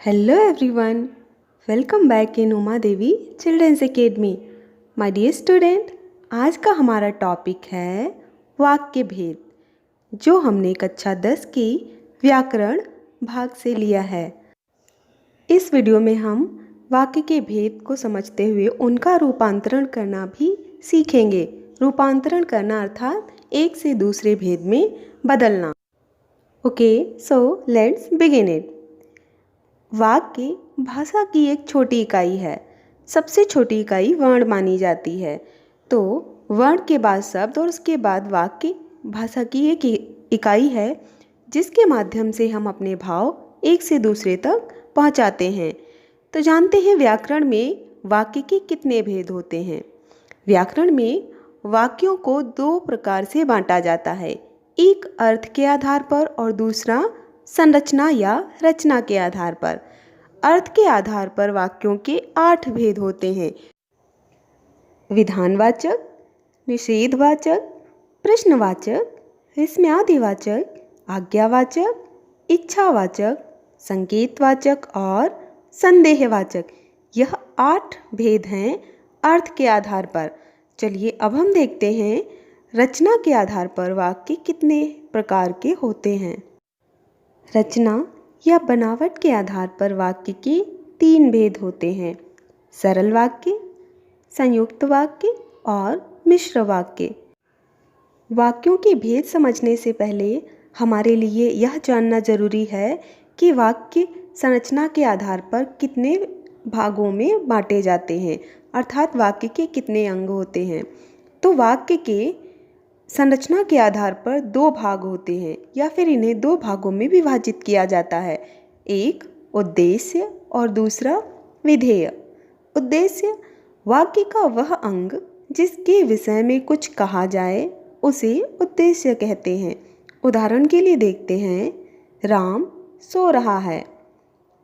Hello everyone, welcome back in Uma Devi children's academy. My dear student, आज का हमारा topic है वाक्य भेद, जो हमने कक्षा 10 की व्याकरण भाग से लिया है। इस वीडियो में हम वाक्य के भेद को समझते हुए उनका रूपांतरण करना भी सीखेंगे। रूपांतरण करना अर्थात एक से दूसरे भेद में बदलना। Okay, so let's begin it. वाक्य भाषा की एक छोटी इकाई है। सबसे छोटी इकाई वर्ण मानी जाती है। तो वर्ण के बाद शब्द और उसके बाद वाक्य भाषा की एक इकाई है, जिसके माध्यम से हम अपने भाव एक से दूसरे तक पहुंचाते हैं। तो जानते हैं व्याकरण में वाक्य के कितने भेद होते हैं। व्याकरण में वाक्यों को दो प्रकार से बांटा जाता है, एक अर्थ के आधार पर और दूसरा संरचना या रचना के आधार पर। अर्थ के आधार पर वाक्यों के 8 भेद होते हैं। विधानवाचक, निषेधवाचक, प्रश्नवाचक, विस्मयादिवाचक, आज्ञावाचक, इच्छावाचक, संकेतवाचक और संदेहवाचक। यह 8 भेद हैं अर्थ के आधार पर। चलिए अब हम देखते हैं रचना के आधार पर वाक्य कितने प्रकार के होते हैं। रचना या बनावट के आधार पर वाक्य के 3 भेद होते हैं, सरल वाक्य, संयुक्त वाक्य और मिश्र वाक्य। वाक्यों के भेद समझने से पहले हमारे लिए यह जानना जरूरी है कि वाक्य संरचना के आधार पर कितने भागों में बांटे जाते हैं, अर्थात वाक्य के कितने अंग होते हैं। तो वाक्य के संरचना के आधार पर 2 भाग होते हैं, या फिर इन्हें 2 भागों में विभाजित किया जाता है, एक उद्देश्य और दूसरा विधेय। उद्देश्य वाक्य का वह अंग जिसके विषय में कुछ कहा जाए उसे उद्देश्य कहते हैं। उदाहरण के लिए देखते हैं, राम सो रहा है,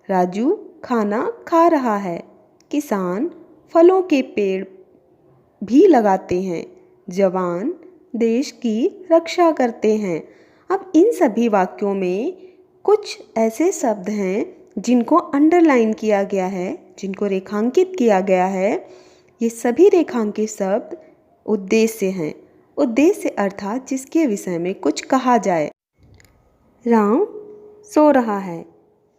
राजू खाना खा रहा है, किसान फलों के पेड़ भी लगाते हैं, जवान देश की रक्षा करते हैं। अब इन सभी वाक्यों में कुछ ऐसे शब्द हैं जिनको अंडरलाइन किया गया है, जिनको रेखांकित किया गया है। ये सभी रेखांकित शब्द उद्देश्य हैं। उद्देश्य अर्थात जिसके विषय में कुछ कहा जाए। राम सो रहा है,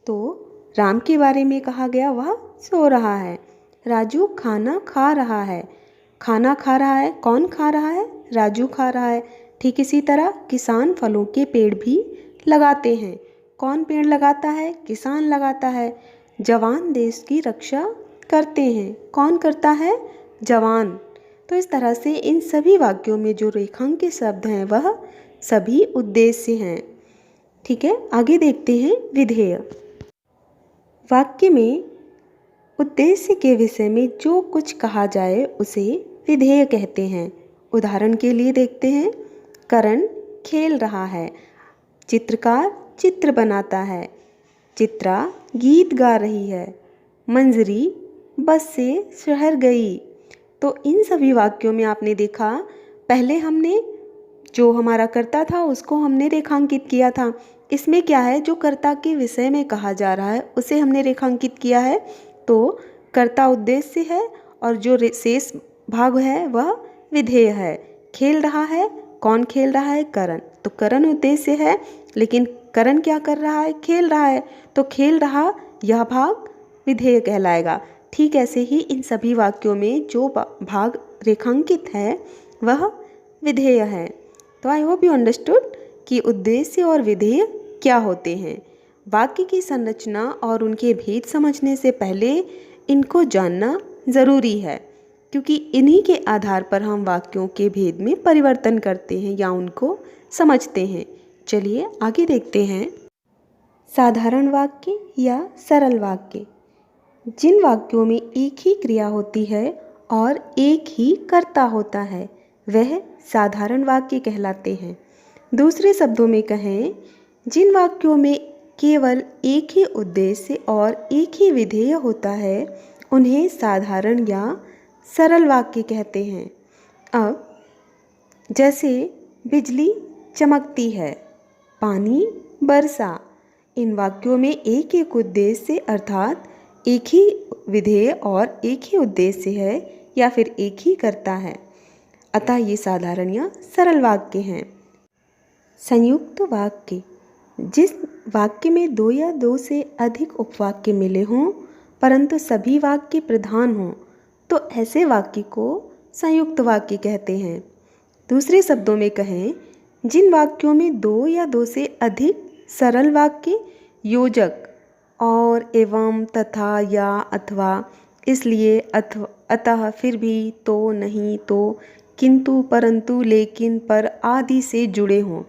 तो राम के बारे में कहा गया, वह सो रहा है। राजू खाना खा रहा है, खाना खा रहा है, कौन खा रहा है? राजू खा रहा है। ठीक इसी तरह किसान फलों के पेड़ भी लगाते हैं, कौन पेड़ लगाता है? किसान लगाता है। जवान देश की रक्षा करते हैं, कौन करता है? जवान। तो इस तरह से इन सभी वाक्यों में जो रेखांकित शब्द हैं वह सभी उद्देश्य हैं। ठीक है, आगे देखते हैं विधेय। वाक्य में उद्देश्य के विषय में जो कुछ कहा जाए उसे विधेय कहते हैं। उदाहरण के लिए देखते हैं, करण खेल रहा है, चित्रकार चित्र बनाता है, चित्रा गीत गा रही है, मंजरी बस से शहर गई। तो इन सभी वाक्यों में आपने देखा, पहले हमने जो हमारा कर्ता था उसको हमने रेखांकित किया था। इसमें क्या है, जो कर्ता के विषय में कहा जा रहा है उसे हमने रेखांकित किया है। तो कर्ता उद्देश्य है और जो शेष भाग है वह विधेय है। खेल रहा है, कौन खेल रहा है? करण। तो करण उद्देश्य है, लेकिन करण क्या कर रहा है? खेल रहा है। तो खेल रहा यह भाग विधेय कहलाएगा। ठीक ऐसे ही इन सभी वाक्यों में जो भाग रेखांकित है वह विधेय है। तो आई होप यू अंडरस्टूड कि उद्देश्य और विधेय क्या होते हैं। वाक्य की संरचना और उनके भेद समझने से पहले इनको जानना ज़रूरी है, क्योंकि इन्हीं के आधार पर हम वाक्यों के भेद में परिवर्तन करते हैं या उनको समझते हैं। चलिए आगे देखते हैं। साधारण वाक्य या सरल वाक्य। जिन वाक्यों में एक ही क्रिया होती है और एक ही कर्ता होता है वह साधारण वाक्य कहलाते हैं। दूसरे शब्दों में कहें, जिन वाक्यों में केवल एक ही उद्देश्य और एक ही विधेय होता है उन्हें साधारण या सरल वाक्य कहते हैं। अब जैसे बिजली चमकती है, पानी बरसा, इन वाक्यों में एक एक उद्देश्य अर्थात एक ही विधेय और एक ही उद्देश्य है या फिर एक ही कर्ता है, अतः ये साधारण या सरल वाक्य हैं। संयुक्त वाक्य, जिस वाक्य में दो या दो से अधिक उपवाक्य मिले हों परंतु सभी वाक्य प्रधान हों तो ऐसे वाक्य को संयुक्त वाक्य कहते हैं। दूसरे शब्दों में कहें, जिन वाक्यों में दो या दो से अधिक सरल वाक्य योजक और, एवं, तथा, या, अथवा, इसलिए, अथवा, अतः, फिर भी, तो, नहीं, तो, किंतु, परंतु, लेकिन, पर आदि से जुड़े हों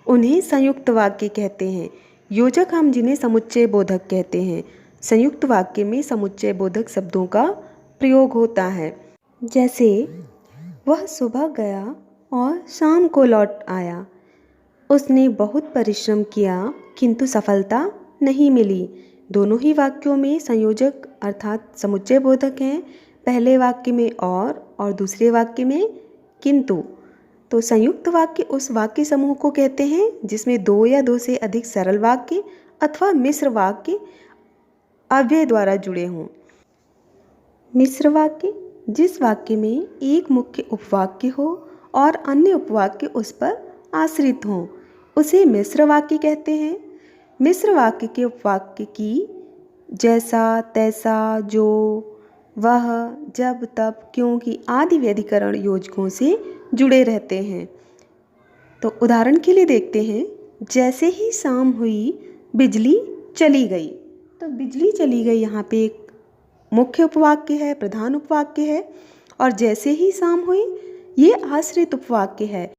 उन्हें संयुक्त वाक्य कहते हैं। योजक हम जिन्हें समुच्चय बोधक कहते हैं। संयुक्त वाक्य में समुच्चय बोधक शब्दों का प्रयोग होता है। जैसे वह सुबह गया और शाम को लौट आया। उसने बहुत परिश्रम किया किंतु सफलता नहीं मिली। दोनों ही वाक्यों में संयोजक अर्थात समुच्चय बोधक हैं। पहले वाक्य में और दूसरे वाक्य में किंतु। तो संयुक्त वाक्य उस वाक्य समूह को कहते हैं जिसमें दो या दो से अधिक सरल वाक्य अथवा मिश्र वाक्य अव्यय द्वारा जुड़े हों। मिश्र वाक्य, जिस वाक्य में एक मुख्य उपवाक्य हो और अन्य उपवाक्य उस पर आश्रित हों उसे मिश्र वाक्य कहते हैं। मिश्र वाक्य के उपवाक्य की जैसा, तैसा, जो, वह, जब, तब, क्योंकि आदि व्यधिकरण योजकों से जुड़े रहते हैं। तो उदाहरण के लिए देखते हैं, जैसे ही शाम हुई बिजली चली गई। तो बिजली चली गई यहाँ पे एक मुख्य उपवाक्य है, प्रधान उपवाक्य है, और जैसे ही शाम हुई ये आश्रित उपवाक्य है।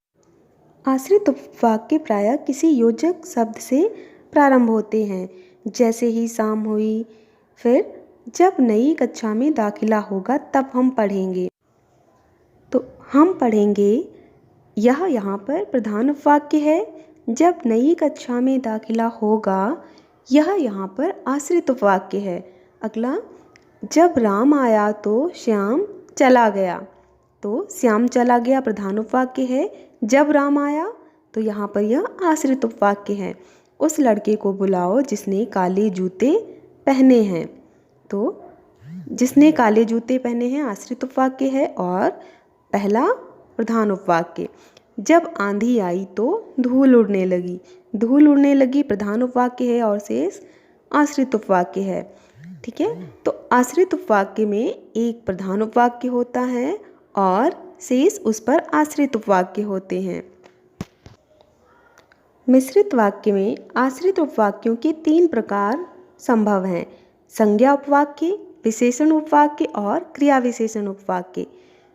आश्रित उपवाक्य प्रायः किसी योजक शब्द से प्रारंभ होते हैं। जैसे ही शाम हुई, फिर जब नई कक्षा में दाखिला होगा तब हम पढ़ेंगे। तो हम पढ़ेंगे यह यहाँ पर प्रधान उपवाक्य है। जब नई कक्षा में दाखिला होगा यह यहाँ पर आश्रित उपवाक्य है। अगला, जब राम आया तो श्याम चला गया। तो श्याम चला गया प्रधान उपवाक्य है। जब राम आया तो यहाँ पर यह आश्रित उपवाक्य है। उस लड़के को बुलाओ जिसने काले जूते पहने हैं। तो जिसने काले जूते पहने हैं आश्रित उपवाक्य है और पहला प्रधान उपवाक्य। जब आंधी आई तो धूल उड़ने लगी। धूल उड़ने लगी प्रधान उपवाक्य है और शेष आश्रित उपवाक्य है। ठीक है, तो आश्रित उपवाक्य में एक प्रधान उपवाक्य होता है और शेष उस पर आश्रित उपवाक्य होते हैं। मिश्रित वाक्य में आश्रित उपवाक्यों के तीन प्रकार संभव हैं: संज्ञा उपवाक्य, विशेषण उपवाक्य और क्रिया विशेषण उपवाक्य।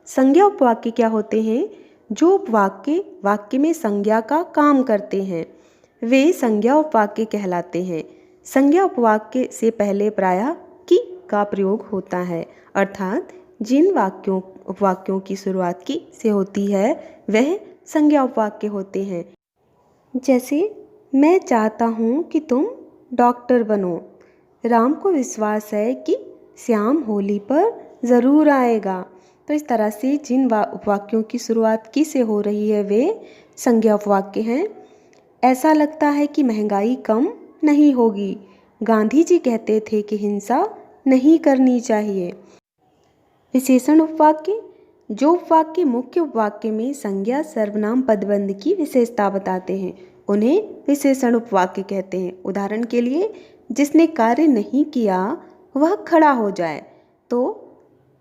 संज्ञा उपवाक्य क्या होते हैं? जो उपवाक्य वाक्य में संज्ञा का काम करते हैं वे संज्ञा उपवाक्य कहलाते हैं। संज्ञा उपवाक्य से पहले प्रायः की का प्रयोग होता है, अर्थात जिन उपवाक्यों की शुरुआत की से होती है वह संज्ञा उपवाक्य होते हैं। जैसे, मैं चाहता हूँ कि तुम डॉक्टर बनो। राम को विश्वास है कि श्याम होली पर ज़रूर आएगा। तो इस तरह से जिन उपवाक्यों की शुरुआत की से हो रही है वे संज्ञा उपवाक्य हैं। ऐसा लगता है कि महंगाई कम नहीं होगी। गांधी जी कहते थे कि हिंसा नहीं करनी चाहिए। विशेषण उपवाक्य, जो उपवाक्य मुख्य उपवाक्य में संज्ञा सर्वनाम पदबंध की विशेषता बताते हैं उन्हें विशेषण उपवाक्य कहते हैं। उदाहरण के लिए, जिसने कार्य नहीं किया वह खड़ा हो जाए। तो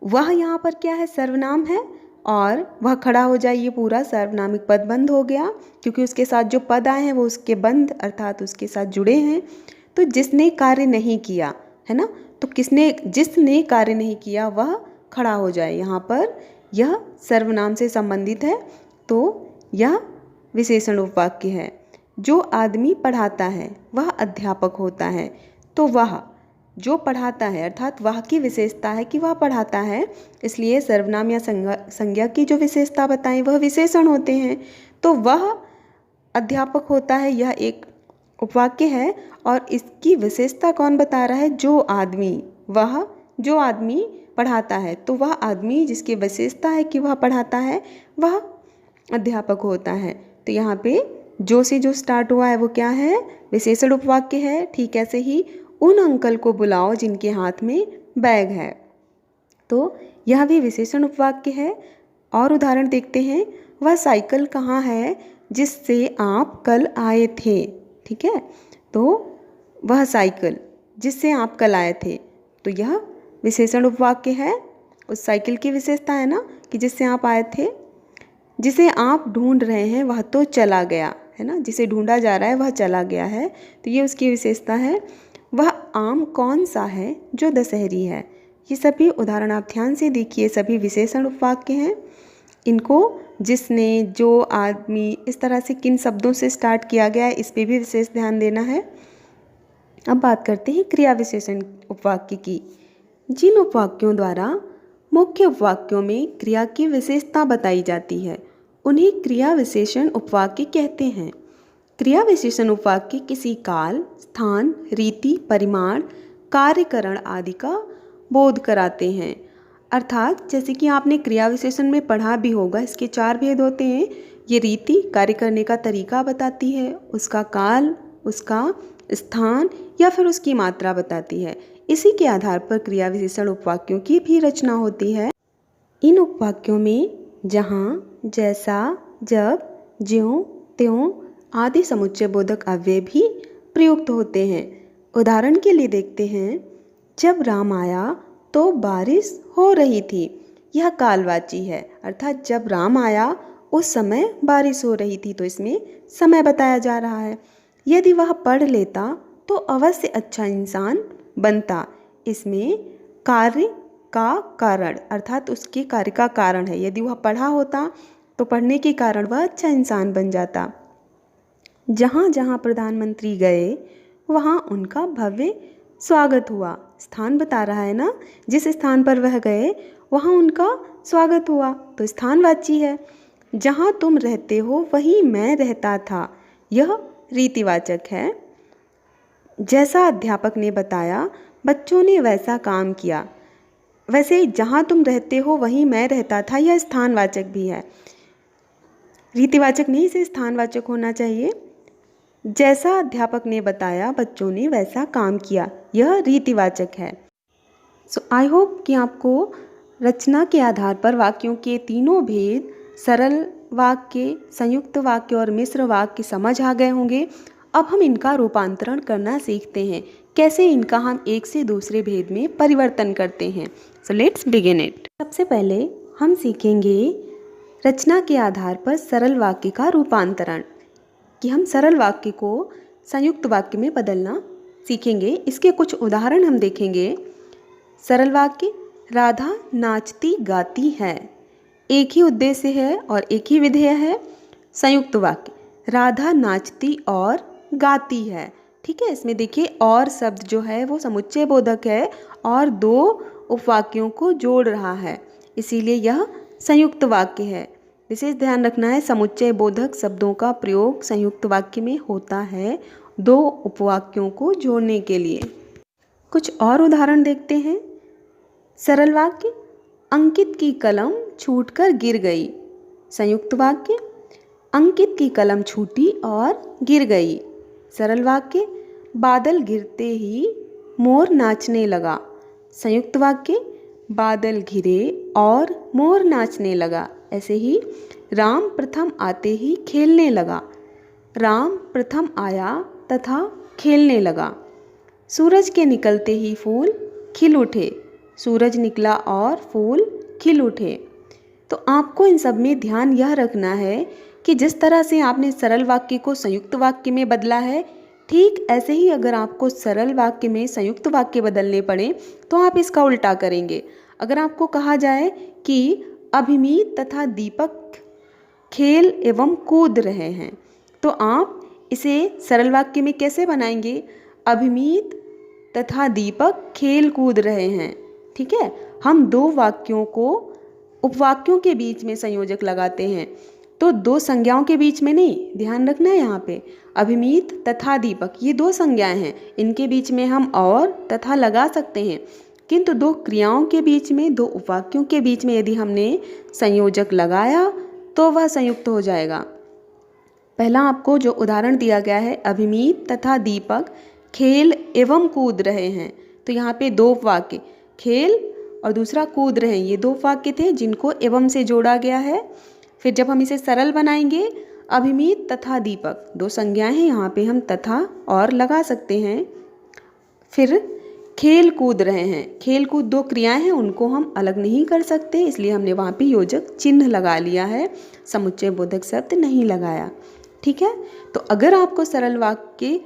वह यहाँ पर क्या है? सर्वनाम है और वह खड़ा हो जाए ये पूरा सर्वनामिक पदबंध हो गया क्योंकि उसके साथ जो पद आए हैं वो उसके बंध अर्थात उसके साथ जुड़े हैं। तो जिसने कार्य नहीं किया है ना, तो जिसने कार्य नहीं किया वह खड़ा हो जाए, यहाँ पर यह सर्वनाम से संबंधित है तो यह विशेषण उपवाक्य है। जो आदमी पढ़ाता है वह अध्यापक होता है। तो वह जो पढ़ाता है अर्थात वह की विशेषता है कि वह पढ़ाता है, इसलिए सर्वनाम या संज्ञा की जो विशेषता बताएं वह विशेषण होते हैं। तो वह अध्यापक होता है, यह एक उपवाक्य है और इसकी विशेषता कौन बता रहा है? जो आदमी पढ़ाता है। तो वह आदमी जिसकी विशेषता है कि वह पढ़ाता है वह अध्यापक होता है। तो यहाँ पे जो से जो स्टार्ट हुआ है वो क्या है, विशेषण उपवाक्य है। ठीक ऐसे ही उन अंकल को बुलाओ जिनके हाथ में बैग है, तो यह भी विशेषण उपवाक्य है। और उदाहरण देखते हैं, वह साइकिल कहाँ है जिससे आप कल आए थे। ठीक है, तो वह साइकिल जिससे आप कल आए थे, तो यह विशेषण उपवाक्य है। उस साइकिल की विशेषता है ना कि जिससे आप आए थे। जिसे आप ढूंढ रहे हैं वह तो चला गया है ना, जिसे ढूंढा जा रहा है वह चला गया है, तो ये उसकी विशेषता है। वह आम कौन सा है जो दशहरी है। ये सभी उदाहरण आप ध्यान से देखिए, सभी विशेषण उपवाक्य हैं। इनको जिसने, जो, आदमी, इस तरह से किन शब्दों से स्टार्ट किया गया है इस पे भी विशेष ध्यान देना है। अब बात करते हैं क्रिया विशेषण उपवाक्य की। जिन उपवाक्यों द्वारा मुख्य उपवाक्यों में क्रिया की विशेषता बताई जाती है उन्हें क्रिया विशेषण उपवाक्य कहते हैं। क्रिया विशेषण उपवाक्य किसी काल, स्थान, रीति, परिमाण, कार्यकरण आदि का बोध कराते हैं। अर्थात जैसे कि आपने क्रिया विशेषण में पढ़ा भी होगा, इसके 4 भेद होते हैं। ये रीति कार्य करने का तरीका बताती है, उसका काल, उसका स्थान या फिर उसकी मात्रा बताती है। इसी के आधार पर क्रिया विशेषण उपवाक्यों की भी रचना होती है। इन उपवाक्यों में जहाँ, जैसा, जब, ज्यों, त्यों आदि समुच्चय बोधक अव्यय भी प्रयुक्त होते हैं। उदाहरण के लिए देखते हैं, जब राम आया तो बारिश हो रही थी। यह कालवाची है, अर्थात जब राम आया उस समय बारिश हो रही थी, तो इसमें समय बताया जा रहा है। यदि वह पढ़ लेता तो अवश्य अच्छा इंसान बनता। इसमें कार्य का कारण, अर्थात उसके कार्य का कारण है। यदि वह पढ़ा होता तो पढ़ने के कारण वह अच्छा इंसान बन जाता। जहाँ जहाँ प्रधानमंत्री गए वहाँ उनका भव्य स्वागत हुआ। स्थान बता रहा है ना, जिस स्थान पर वह गए वहाँ उनका स्वागत हुआ, तो स्थानवाची है। जहाँ तुम रहते हो वहीं मैं रहता था, यह रीतिवाचक है। जैसा अध्यापक ने बताया बच्चों ने वैसा काम किया। वैसे जहाँ तुम रहते हो वहीं मैं रहता था, यह स्थानवाचक भी है। रीतिवाचक नहीं, इसे स्थानवाचक होना चाहिए। जैसा अध्यापक ने बताया बच्चों ने वैसा काम किया, यह रीतिवाचक है। सो आई होप कि आपको रचना के आधार पर वाक्यों के तीनों भेद, सरल वाक्य, संयुक्त वाक्य और मिश्र वाक्य समझ आ गए होंगे। अब हम इनका रूपांतरण करना सीखते हैं, कैसे इनका हम एक से दूसरे भेद में परिवर्तन करते हैं। So let's begin it. सबसे पहले हम सीखेंगे रचना के आधार पर सरल वाक्य का रूपांतरण, कि हम सरल वाक्य को संयुक्त वाक्य में बदलना सीखेंगे। इसके कुछ उदाहरण हम देखेंगे। सरल वाक्य, राधा नाचती गाती है, एक ही उद्देश्य है और एक ही विधेय है। संयुक्त वाक्य, राधा नाचती और गाती है। ठीक है, इसमें देखिए और शब्द जो है वो समुच्चय बोधक है और 2 उपवाक्यों को जोड़ रहा है, इसीलिए यह संयुक्त वाक्य है। विशेष ध्यान रखना है, समुच्चय बोधक शब्दों का प्रयोग संयुक्त वाक्य में होता है 2 उपवाक्यों को जोड़ने के लिए। कुछ और उदाहरण देखते हैं। सरल वाक्य, अंकित की कलम छूटकर गिर गई। संयुक्त वाक्य, अंकित की कलम छूटी और गिर गई। सरल वाक्य, बादल गिरते ही मोर नाचने लगा। संयुक्त वाक्य, बादल घिरे और मोर नाचने लगा। ऐसे ही राम प्रथम आते ही खेलने लगा। राम प्रथम आया तथा खेलने लगा। सूरज के निकलते ही फूल खिल उठे। सूरज निकला और फूल खिल उठे। तो आपको इन सब में ध्यान यह रखना है कि जिस तरह से आपने सरल वाक्य को संयुक्त वाक्य में बदला है, ठीक ऐसे ही अगर आपको सरल वाक्य में संयुक्त वाक्य बदलने पड़े तो आप इसका उल्टा करेंगे। अगर आपको कहा जाए कि अभिमीत तथा दीपक खेल एवं कूद रहे हैं, तो आप इसे सरल वाक्य में कैसे बनाएंगे? अभिमीत तथा दीपक खेल कूद रहे हैं। ठीक है, हम 2 वाक्यों को उपवाक्यों के बीच में संयोजक लगाते हैं, तो 2 संज्ञाओं के बीच में नहीं, ध्यान रखना है। यहाँ पे अभिमीत तथा दीपक ये 2 संज्ञाएं हैं, इनके बीच में हम और तथा लगा सकते हैं, किंतु 2 क्रियाओं के बीच में, 2 उपवाक्यों के बीच में यदि हमने संयोजक लगाया तो वह संयुक्त हो जाएगा। पहला आपको जो उदाहरण दिया गया है, अभिमीत तथा दीपक खेल एवं कूद रहे हैं। तो यहाँ पे दो वाक्य, खेल और दूसरा कूद रहे हैं, ये दो वाक्य थे जिनको एवं से जोड़ा गया है। फिर जब हम इसे सरल बनाएंगे, अभिमीत तथा दीपक, दो संज्ञाएं हैं, यहाँ पे हम तथा और लगा सकते हैं। फिर खेल कूद रहे हैं, खेल कूद दो क्रियाएं हैं, उनको हम अलग नहीं कर सकते, इसलिए हमने वहाँ पे योजक चिन्ह लगा लिया है, समुच्चय बोधक शब्द नहीं लगाया। ठीक है, तो अगर आपको सरल वाक्य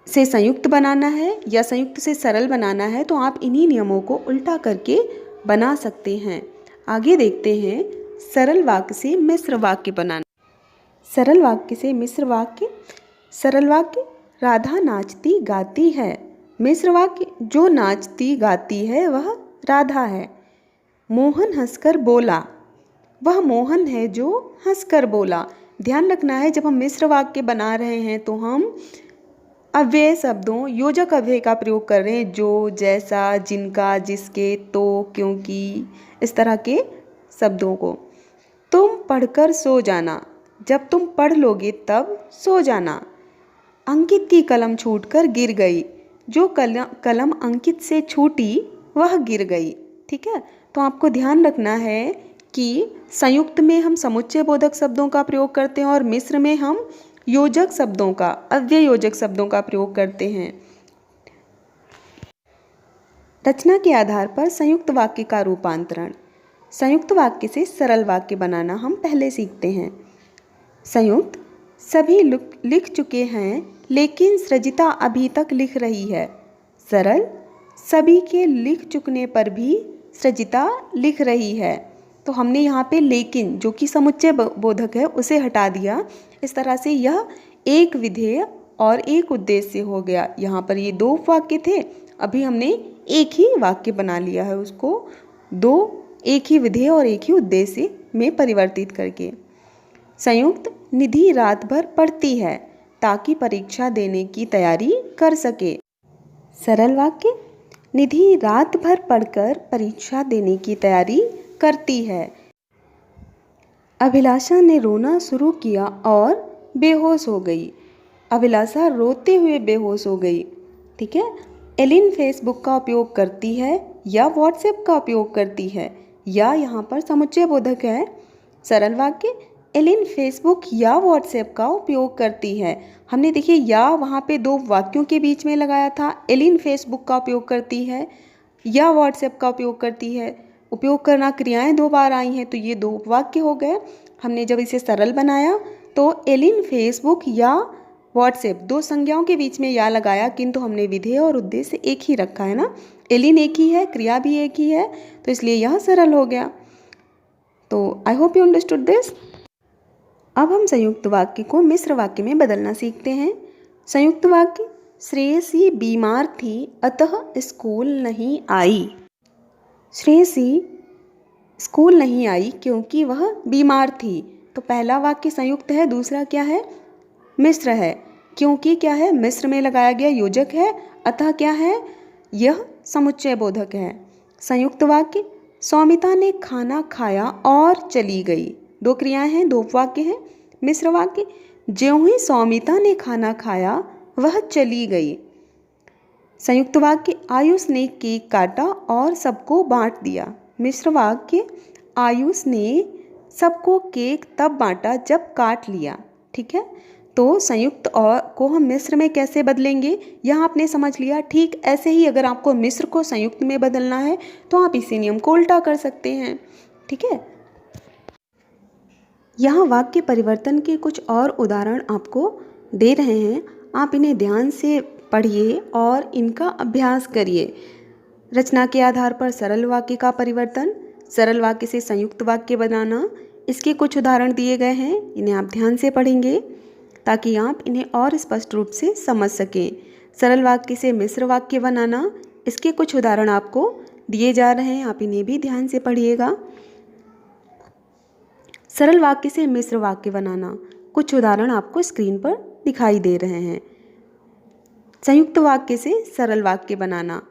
से संयुक्त बनाना है या संयुक्त से सरल बनाना है तो आप इन्हीं नियमों को उल्टा करके बना सकते हैं। आगे देखते हैं सरल वाक्य से मिश्र वाक्य बनाना। सरल वाक्य से मिश्र वाक्य। सरल वाक्य, राधा नाचती गाती है। मिश्र वाक्य, जो नाचती गाती है वह राधा है। मोहन हंसकर बोला, वह मोहन है जो हंसकर बोला। ध्यान रखना है, जब हम मिश्र वाक्य बना रहे हैं तो हम अव्यय शब्दों, योजक अव्यय का प्रयोग कर रहे हैं, जो, जैसा, जिनका, जिसके, तो, क्योंकि, इस तरह के शब्दों को। तुम पढ़कर सो जाना, जब तुम पढ़ लोगे तब सो जाना। अंकित की कलम छूटकर गिर गई, जो कलम अंकित से छूटी वह गिर गई। ठीक है, तो आपको ध्यान रखना है कि संयुक्त में हम समुच्चय बोधक शब्दों का प्रयोग करते हैं और मिश्र में हम योजक शब्दों का, अव्यय योजक शब्दों का प्रयोग करते हैं। रचना के आधार पर संयुक्त वाक्य का रूपांतरण। संयुक्त वाक्य से सरल वाक्य बनाना हम पहले सीखते हैं। संयुक्त, सभी लिख चुके हैं लेकिन सृजिता अभी तक लिख रही है। सरल, सभी के लिख चुकने पर भी सृजिता लिख रही है। तो हमने यहाँ पे लेकिन, जो कि समुच्चय बोधक है, उसे हटा दिया। इस तरह से यह एक विधेय और एक उद्देश्य हो गया। यहाँ पर ये दो वाक्य थे, अभी हमने एक ही वाक्य बना लिया है, उसको दो, एक ही विधेय और एक ही उद्देश्य में परिवर्तित करके। संयुक्त, निधि रात भर पढ़ती है ताकि परीक्षा देने की तैयारी कर सके। सरल वाक्य, निधि रात भर पढ़कर परीक्षा देने की तैयारी करती है। अभिलाषा ने रोना शुरू किया और बेहोश हो गई। अभिलाषा रोते हुए बेहोश हो गई। ठीक है, एलिन फेसबुक का उपयोग करती है या व्हाट्सएप का उपयोग करती है, या यहाँ पर समुच्चय बोधक है। सरल वाक्य, एलिन फेसबुक या व्हाट्सएप का उपयोग करती है। हमने देखिए या वहाँ पे दो वाक्यों के बीच में लगाया था, एलिन फेसबुक का उपयोग करती है या व्हाट्सएप का उपयोग करती है। उपयोग करना क्रियाएं दो बार आई हैं, तो ये दो वाक्य हो गए। हमने जब इसे सरल बनाया तो एलिन फेसबुक या व्हाट्सएप, दो संज्ञाओं के बीच में या लगाया, किंतु हमने विधेय और उद्देश्य एक ही रखा है ना। एलिन एक ही है, क्रिया भी एक ही है, तो इसलिए यह सरल हो गया। तो आई होप यू अंडरस्टूड दिस। अब हम संयुक्त वाक्य को मिश्र वाक्य में बदलना सीखते हैं। संयुक्त वाक्य, श्रेयसी बीमार थी अतः स्कूल नहीं आई। श्रेयसी स्कूल नहीं आई क्योंकि वह बीमार थी। तो पहला वाक्य संयुक्त है, दूसरा क्या है, मिश्र है। क्योंकि क्या है, मिश्र में लगाया गया योजक है, अतः क्या है, यह समुच्चय बोधक है। संयुक्त वाक्य, सौमिता ने खाना खाया और चली गई। दो क्रियाएं हैं, दो वाक्य हैं। मिश्र वाक्य, ज्यों ही सौमिता ने खाना खाया वह चली गई। संयुक्त वाक्य, आयुष ने केक काटा और सबको बांट दिया। मिश्र वाक्य, आयुष ने सबको केक तब बांटा जब काट लिया। ठीक है, तो संयुक्त और को हम मिश्र में कैसे बदलेंगे, यह आपने समझ लिया। ठीक ऐसे ही अगर आपको मिश्र को संयुक्त में बदलना है तो आप इसी नियम को उल्टा कर सकते हैं। ठीक है, यहाँ वाक्य परिवर्तन के कुछ और उदाहरण आपको दे रहे हैं, आप इन्हें ध्यान से पढ़िए और इनका अभ्यास करिए। रचना के आधार पर सरल वाक्य का परिवर्तन, सरल वाक्य से संयुक्त वाक्य बनाना, इसके कुछ उदाहरण दिए गए हैं, इन्हें आप ध्यान से पढ़ेंगे ताकि आप इन्हें और स्पष्ट रूप से समझ सकें। सरल वाक्य से मिश्र वाक्य बनाना, इसके कुछ उदाहरण आपको दिए जा रहे हैं, आप इन्हें भी ध्यान से पढ़िएगा। सरल वाक्य से मिश्र वाक्य बनाना, कुछ उदाहरण आपको स्क्रीन पर दिखाई दे रहे हैं। संयुक्त वाक्य से सरल वाक्य बनाना,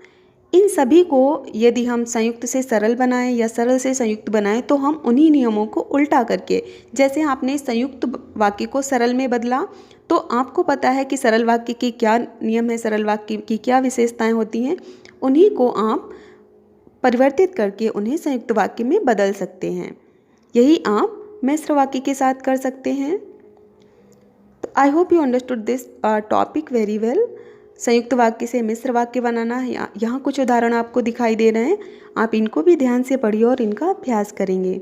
इन सभी को यदि हम संयुक्त से सरल बनाएं या सरल से संयुक्त बनाएं तो हम उन्हीं नियमों को उल्टा करके, जैसे आपने संयुक्त वाक्य को सरल में बदला तो आपको पता है कि सरल वाक्य की क्या नियम है, सरल वाक्य की क्या विशेषताएं होती हैं, उन्हीं को आप परिवर्तित करके उन्हें संयुक्त वाक्य में बदल सकते हैं। यही आप मिश्र वाक्य के साथ कर सकते हैं। तो आई hope you understood this topic very well. संयुक्त वाक्य से मिश्र वाक्य बनाना, यहाँ कुछ उदाहरण आपको दिखाई दे रहे हैं, आप इनको भी ध्यान से पढ़िए और इनका अभ्यास करेंगे।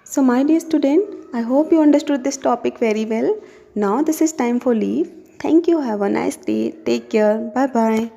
So my dear student, I hope you understood this topic very well. Now this is time for leave. Thank you, have a nice day, take care, bye bye.